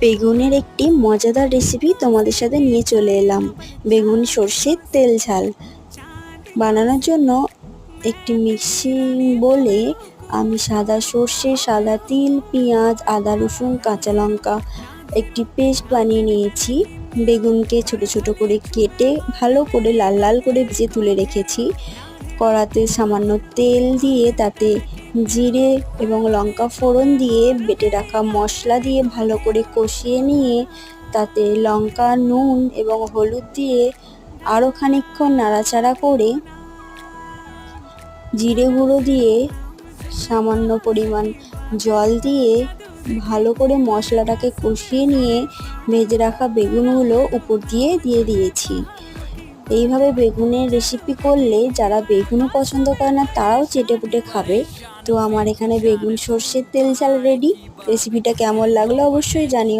বেগুনের একটি মজাদার রেসিপি তোমাদের সাথে নিয়ে চলে এলাম। বেগুন সর্ষের তেল ঝাল বানানোর জন্য একটি মিক্সিং বলে আমি সাদা সর্ষে, সাদা তিল, পেঁয়াজ, আদা, রসুন, কাঁচা লঙ্কা একটি পেস্ট বানিয়ে নিয়েছি। বেগুনকে ছোট ছোট করে কেটে ভালো করে লাল লাল করে ভেজে তুলে রেখেছি। কড়াতে সামান্য তেল দিয়ে তাতে জিরে এবং লঙ্কা ফোড়ন দিয়ে বেটে রাখা মশলা দিয়ে ভালো করে কষিয়ে নিয়ে তাতে লঙ্কা, নুন এবং হলুদ দিয়ে আরও খানিকক্ষণ নাড়াচাড়া করে জিরে গুঁড়ো দিয়ে সামান্য পরিমাণ জল দিয়ে ভালো করে মশলাটাকে কষিয়ে নিয়ে ভেজে রাখা বেগুনগুলো উপর দিয়ে দিয়েছি। এইভাবে বেগুনের রেসিপি করলে যারা বেগুনও পছন্দ করে না তারাও চেটেপুটে খাবে। তো আমার এখানে বেগুন সর্ষের তেল ঝাল রেডি। রেসিপিটা কেমন লাগলো অবশ্যই জানিও।